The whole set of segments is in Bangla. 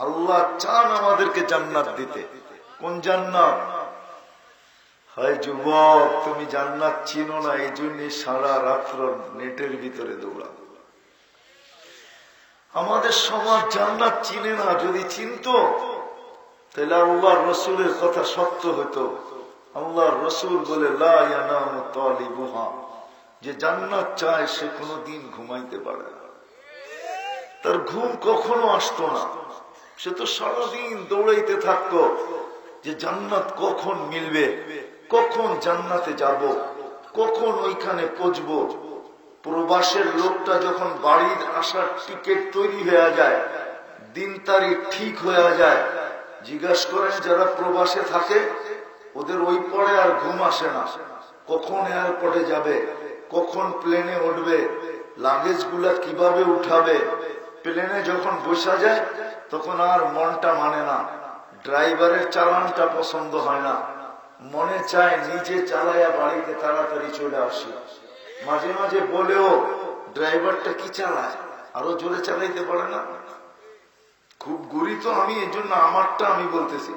আল্লাহ চান আমাদেরকে জান্নাত দিতে। কোন জান্নাত? হয় যুবক, তুমি জান্নাত চিনো না, এই জন্য সারা রাত্র নেটের ভিতরে দৌড়াও। আমাদের সমাজ জান্নাত চিনে না। যদি চিনতো তাহলে আল্লাহর রসুলের কথা সত্য হতো। আল্লাহর রসুল বলে, লা ইয়ানামু তালিবুহা, যে জান্নাত চায় সে কোনোদিন ঘুমাইতে পারে না, তার ঘুম কখনো আসতো না। সে তো সারাদিন দৌড়াইতে থাকতো যে জান্নাত কখন মিলবে, কখন জান্নাতে যাব, কখন ওইখানে পৌঁছবো। প্রবাসের লোকটা যখন বাড়ির আসার টিকিট তৈরি হয়ে যায়, দিন তারিখ ঠিক হয়ে যায়, জিজ্ঞাসা করেন যারা প্রবাসে থাকে, ওদের ওই পরে আর ঘুম আসে না। কখন এয়ারপোর্টে যাবে, কখন প্লেনে উঠবে, লাগেজ গুলা কিভাবে উঠাবে। প্লেনে যখন বসা যায় তখন আর মনটা মানে না, ড্রাইভারের চালানটা পছন্দ হয় না, মনে চায় নিজে চালাইয়া বাড়িতে তাড়াতাড়ি চলে আসি। মাঝে মাঝে বলেও, ড্রাইভারটা কি চালায়, আরো জোরে চালাইতে পারে না। খুব গুরি তো আমি, এই জন্য আমারটা আমি বলতেছি।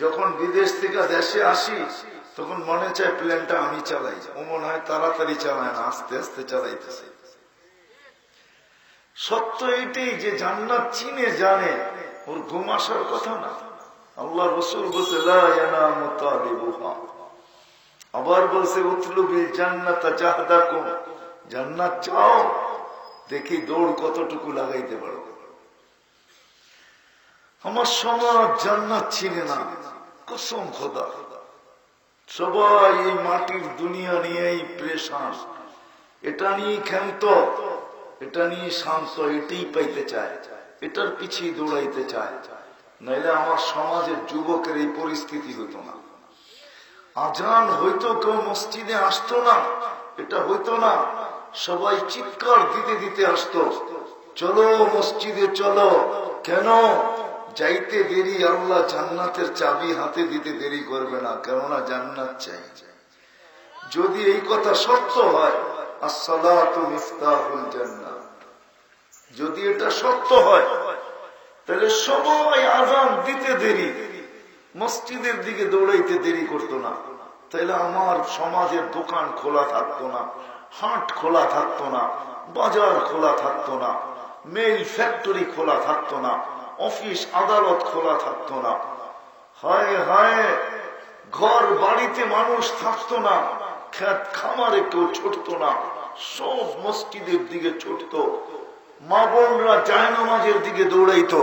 যখন বিদেশ থেকে দেশে আসি তখন মনে চায় প্লেনটা আমি চালাই, ও মনে হয় তাড়াতাড়ি চালায় না, আস্তে আস্তে চালাইতেছে। সত্য এইটাই যে জান্নাত চিনে জানে, ওর ঘুম আসার কথা না। আল্লাহ রসুল বলছে, লা ইয়ানামু তালিবুহা। আবার বলছে, উতলুবিল জান্নাতা জাহদাকুম, জান্নাত চাও, দেখি দৌড় কতটুকু লাগাইতে পারো। আমার সমাজ জান্নাত চিনে না, কসম খোদা। সবাই এই মাটির দুনিয়া নিয়েই প্রেশান, এটা নিয়ে ক্ষান্ত, এটা নিয়ে শান্ত, এটাই পাইতে চায়, এটার পিছিয়ে দৌড়াইতে চায়। নাইলে আমার সমাজের যুবকের এই পরিস্থিতি হইতো না। আজান হইতো, কেউ মসজিদে আসতো না, এটা হইতো না। সবাই চিৎকার দিতে দিতে আসতো, চলো মসজিদে চলো। কেন? যাইতে দেরি, আল্লাহ জান্নাতের চাবি হাতে দিতে দেরি করবে না, কেননা জান্নাত চাই। যদি এই কথা সত্য হয়, আসসালাতু মিফতাহুল জান্নাহ, যদি এটা সত্য হয়, তাহলে সবাই আজান দিতে দেরি, মসজিদের দিকে দৌড়াইতে দেরি করতো না। তাহলে আমার সমাজের দোকান খোলা থাকতো না, হাট খোলা থাকতো না, বাজার খোলা থাকতো না, মেল ফ্যাক্টরি খোলা থাকতো না, অফিস আদালত খোলা থাকতো না। হায় হায়, ঘর বাড়িতে মানুষ থাকতো না, খেত খামারে কেউ ছুটতো না, সব মসজিদের দিকে ছুটতো। মা বোনরা জায়নামাজের দিকে দৌড়াইতো।